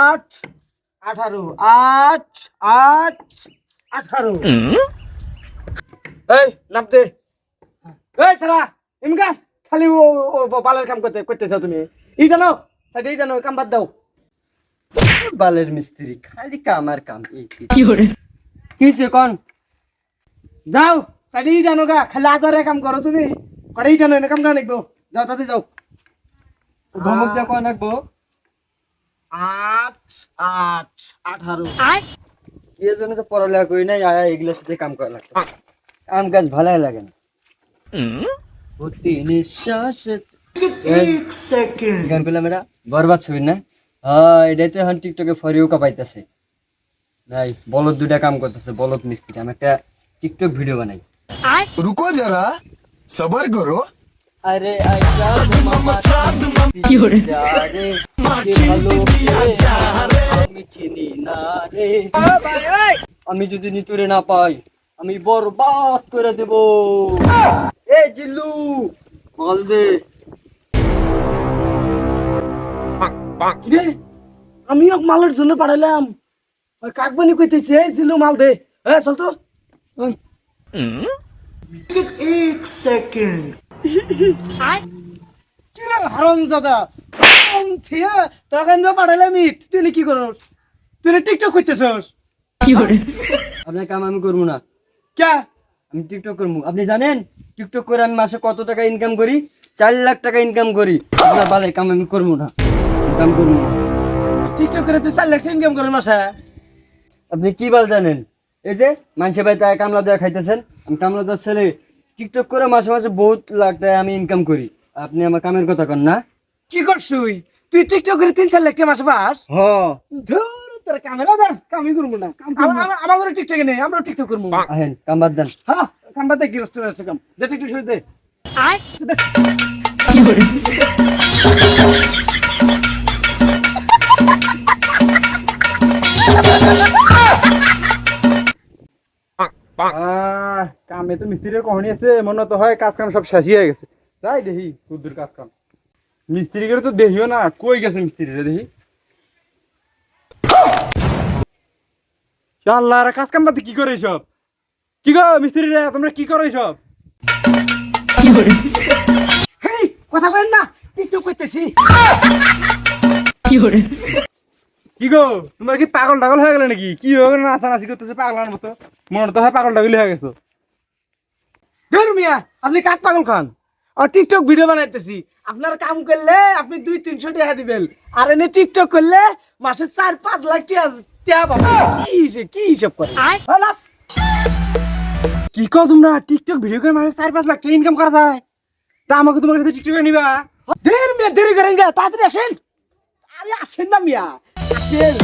আট 18 8 8 18 এই নাম দে এই সারা ইমকা খালি ও বালের কাম করতে চাও তুমি এইটা নাও সাইডে এইটা নাও কাম বাদ দাও বালের মিস্ত্রি খালি কাম আর কাম কিছে কোন যাও সাইডে এইটা নাও গা খালি আজারে কাম করো তুমি করে এইটা নাও কাম না নিকবো যাও তাতে যাও ধমক দে কোন রাখবো 8 8 18 কি জন্য তো পড়ালেখা করি নাই আয়া এগুলোর সাথে কাম করা লাগে কাম কাজ ভালোই লাগে না প্রতি নিঃশ্বাস 1 সেকেন্ড গান করলাম এটা বরবাদ ছবি না হ্যাঁ এটাতে এখন টিকটকে ফরিও কাপাইতেছে নাই বলদ দুটা কাম করতেছে বলদ মিস্ত্রি আমি একটা টিকটক ভিডিও বানাই रुको जरा सबर करो আরে আইসা মামা কি হরে আরে আমি চিনি না রে আমি যদি নিতুরে না পাই আমি বরবাদ করে দেব এই জিল্লু বল দে কিরে আমি এক মালের জন্য পাঠাইলাম ওই কাকবানি কইতেছে এই জিলু মাল দে চল তো 1 সেকেন্ড কিরে হারামজাদা থিয়া তোকে না পাঠাইলাম তুই কি করস তুই টিকটক করতেছস আপনার কাম আমি করবো না কে আমি টিকটক করবো আপনি জানেন টিকটক করে আমি মাসে কত টাকা ইনকাম করি 4 লাখ টাকা ইনকাম করি আপনার বালের কাম আমি করবো না কাম করবো না টিকটক করে তুই 4 লাখ ইনকাম করিস মাসে আপনি কি বল জানেন এই যে মানুষের বাড়িতে কামলা দেওয়া খাইতেছেন আমি কামলা দেওয়ার ছেলে টিকটক করে মাসে মাসে বহুত লাখ টাকা আমি ইনকাম করি আপনি আমার কামের কথা কন না কি করছুই তুই টিকটক করে 3-4 লাখ টাকা মাসে পাস হ্যাঁ ধুর তোর ক্যামেরা ধর কামই করবো না আমাদের টিকটকে নেই আমরা টিকটক করবো আহেন কাম বাদ দেন হ্যাঁ কাম বাদ দে কি রস্ত আছে কাম দে টিকটক শুরু দে কামে তো মিস্ত্রির কহনি আছে মনে তো হয় কাজ কাম সব শেষ হয়ে গেছে যাই দেখি কুদ্দুর কাজ কাম মিস্ত্রি করে তো দেখিও না কই গেছে মিস্ত্রি রে দেখি আল্লাহ রে কাজ কাম বাদ কি করে সব কি গো মিস্ত্রি রে তোমরা কি করো সব হেই কথা কইন না টিকটক করতেছি কি গো তোমরা কি পাগল টাগল হয়ে গেলে নাকি কি হয়ে গেল নাচানাচি করতেছে পাগলার মতো মনে তো হয় পাগল টাগলি হয়ে গেছো ধর মিয়া আপনি কাক পাগল খান আর টিকটক ভিডিও বানাইতেছি আপনার কাম করলে আপনি 200-300 টাকা দিবেন আর এনে টিকটক করলে মাসে 4-5 লাখ টাকা পাবেন কি হিসাব করে হলাস কি কও তোমরা টিকটক ভিডিও করে মাসে 4-5 লাখ টাকা ইনকাম করা যায় তা আমাকে তোমার কাছে টিকটক করে নিবা দের মিয়া দেরি করেন গা তাড়াতাড়ি আসেন আরে আসেন না মিয়া আসেন